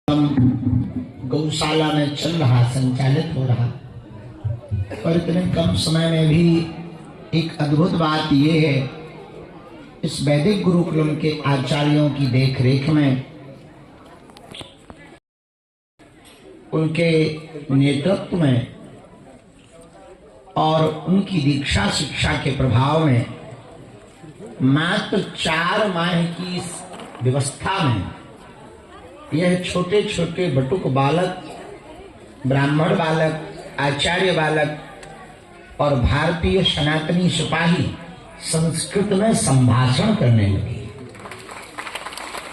गौशाला में चल रहा, संचालित हो रहा। पर इतने कम समय में भी एक अद्भुत बात यह है, इस वैदिक गुरुकुलम के आचार्यों की देखरेख में, उनके नेतृत्व में और उनकी दीक्षा शिक्षा के प्रभाव में मात्र 4 माह की इस व्यवस्था में यह छोटे छोटे बटुक बालक, ब्राह्मण बालक, आचार्य बालक और भारतीय सनातनी सिपाही संस्कृत में संभाषण करने लगे।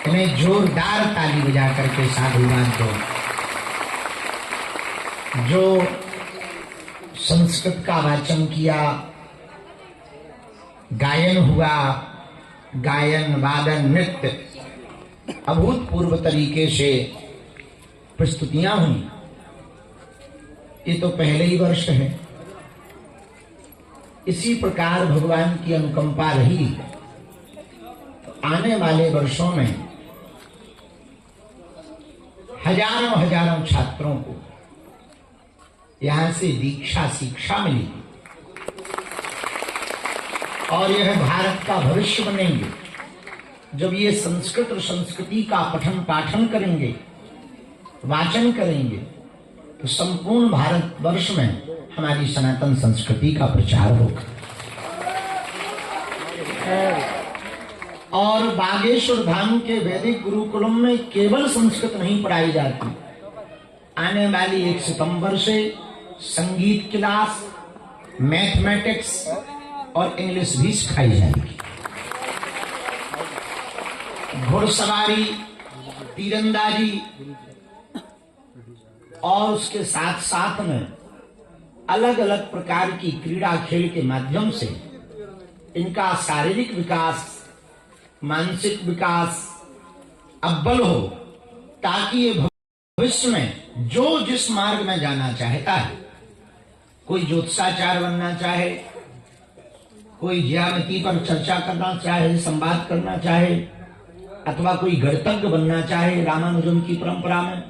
इन्हें जोरदार ताली बजा करके साधुवाद दो। जो संस्कृत का वाचन किया, गायन हुआ, गायन वादन नृत्य अभूतपूर्व तरीके से प्रस्तुतियां हुई। ये तो पहले ही वर्ष है। इसी प्रकार भगवान की अनुकंपा रही तो आने वाले वर्षों में हजारों हजारों छात्रों को यहां से दीक्षा शिक्षा मिलेगी और यह भारत का भविष्य बनेंगे। जब ये संस्कृत और संस्कृति का पठन पाठन करेंगे, वाचन करेंगे, तो संपूर्ण भारतवर्ष में हमारी सनातन संस्कृति का प्रचार होगा। और बागेश्वर धाम के वैदिक गुरुकुलम में केवल संस्कृत नहीं पढ़ाई जाती। आने वाली 1 सितंबर से संगीत क्लास, मैथमेटिक्स और इंग्लिश भी सिखाई जाएगी। घुड़सवारी, तीरंदाजी और उसके साथ साथ में अलग अलग प्रकार की क्रीड़ा खेल के माध्यम से इनका शारीरिक विकास, मानसिक विकास अव्वल हो, ताकि ये भविष्य में जो जिस मार्ग में जाना चाहता है, कोई ज्योतिषाचार्य बनना चाहे, कोई ज्यामिति पर चर्चा करना चाहे, संवाद करना चाहे, अथवा कोई गणितज्ञ बनना चाहे रामानुजन की परंपरा में,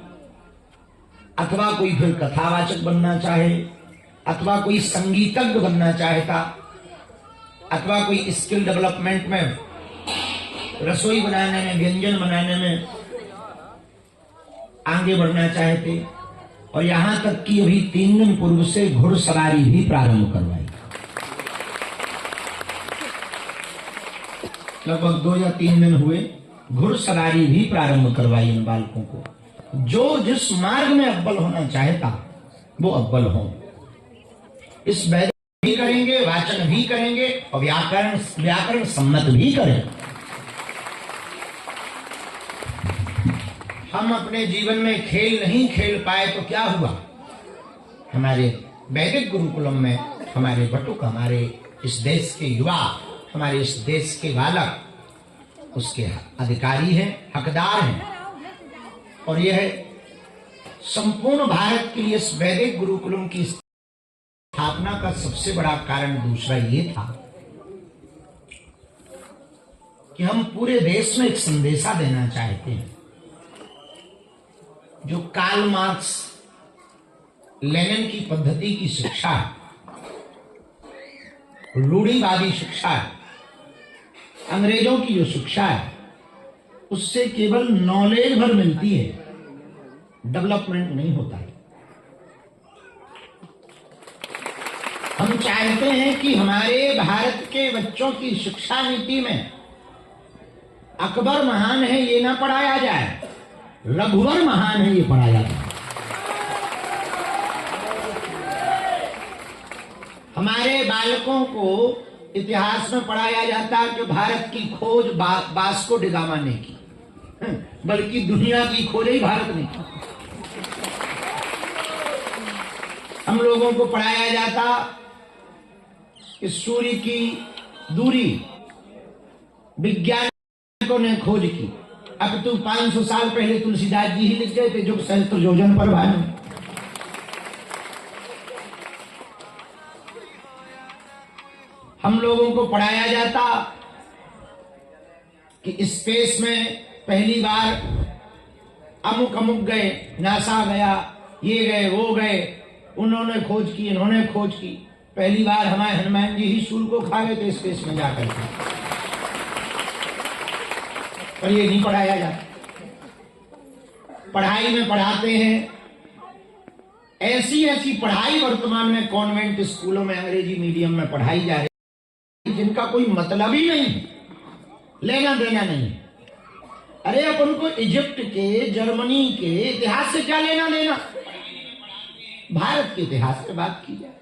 अथवा कोई फिर कथावाचक बनना चाहे, अथवा कोई संगीतज्ञ बनना चाहता, अथवा कोई स्किल डेवलपमेंट में, रसोई बनाने में, व्यंजन बनाने में आगे बढ़ना चाहते, और यहां तक कि अभी 3 दिन पूर्व से घुड़सवारी भी प्रारंभ करवाई। लगभग 2 या 3 दिन हुए, घुड़सवारी भी प्रारंभ करवाई इन बालकों को। जो जिस मार्ग में अव्वल होना चाहता वो अव्वल हो। इस वैदिक भी करेंगे, वाचन भी करेंगे और व्याकरण सम्मत भी करें। हम अपने जीवन में खेल नहीं खेल पाए तो क्या हुआ? हमारे वैदिक गुरुकुलम में हमारे बटुक, हमारे इस देश के युवा, हमारे इस देश के बालक उसके अधिकारी हैं, हकदार हैं। और यह संपूर्ण भारत के लिए इस वैदिक गुरुकुलम की स्थापना का सबसे बड़ा कारण दूसरा ये था कि हम पूरे देश में एक संदेशा देना चाहते हैं। जो कार्ल मार्क्स, लेनिन की पद्धति की शिक्षा है, रूढ़िवादी शिक्षा है, अंग्रेजों की जो शिक्षा है, उससे केवल नॉलेज भर मिलती है, डेवलपमेंट नहीं होता है। हम चाहते हैं कि हमारे भारत के बच्चों की शिक्षा नीति में अकबर महान है ये ना पढ़ाया जाए, रघुवर महान है ये पढ़ाया जाए। हमारे बालकों को इतिहास में पढ़ाया जाता है कि भारत की खोज वास्को डी गामा ने की, बल्कि दुनिया की खोज ही भारत ने की। हम लोगों को पढ़ाया जाता कि सूर्य की दूरी वैज्ञानिकों ने खोज की। अब तो 500 साल पहले तुलसीदास जी ही लिख गए थे, जो सहस्त्र योजन पर भानु। हम लोगों को पढ़ाया जाता कि स्पेस में पहली बार अमुक अमुक गए, नासा गया, ये गए, वो गए, उन्होंने खोज की, इन्होंने खोज की। पहली बार हमारे हनुमान जी ही सूर्य को खा गए थे स्पेस में जाकर के, पर ये नहीं पढ़ाया जाता। पढ़ाई में पढ़ाते हैं, ऐसी ऐसी पढ़ाई वर्तमान में कॉन्वेंट स्कूलों में अंग्रेजी मीडियम में पढ़ाई जा रही है जिनका कोई मतलब ही नहीं, लेना देना नहीं। अरे अपन को इजिप्ट के, जर्मनी के इतिहास से क्या लेना देना? भारत के इतिहास पे बात की जाए,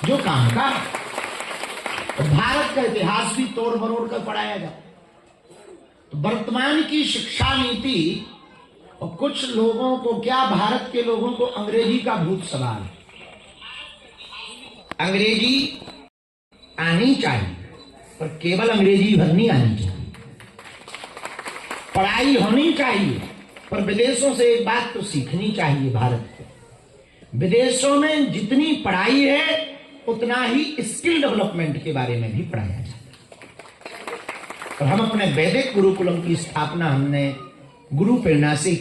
जो काम का। तो भारत का इतिहास भी तोड़ मरोड़ कर पढ़ाया जाए। तो वर्तमान की शिक्षा नीति, और कुछ लोगों को क्या, भारत के लोगों को अंग्रेजी का भूत सवार है। अंग्रेजी आनी चाहिए, पर केवल अंग्रेजी भर नहीं आनी चाहिए। पढ़ाई होनी चाहिए, पर विदेशों से एक बात तो सीखनी चाहिए भारत को। विदेशों में जितनी पढ़ाई है उतना ही स्किल डेवलपमेंट के बारे में भी पढ़ाया जाता है। और हम अपने वैदिक गुरुकुलम की स्थापना हमने गुरु प्रेरणा से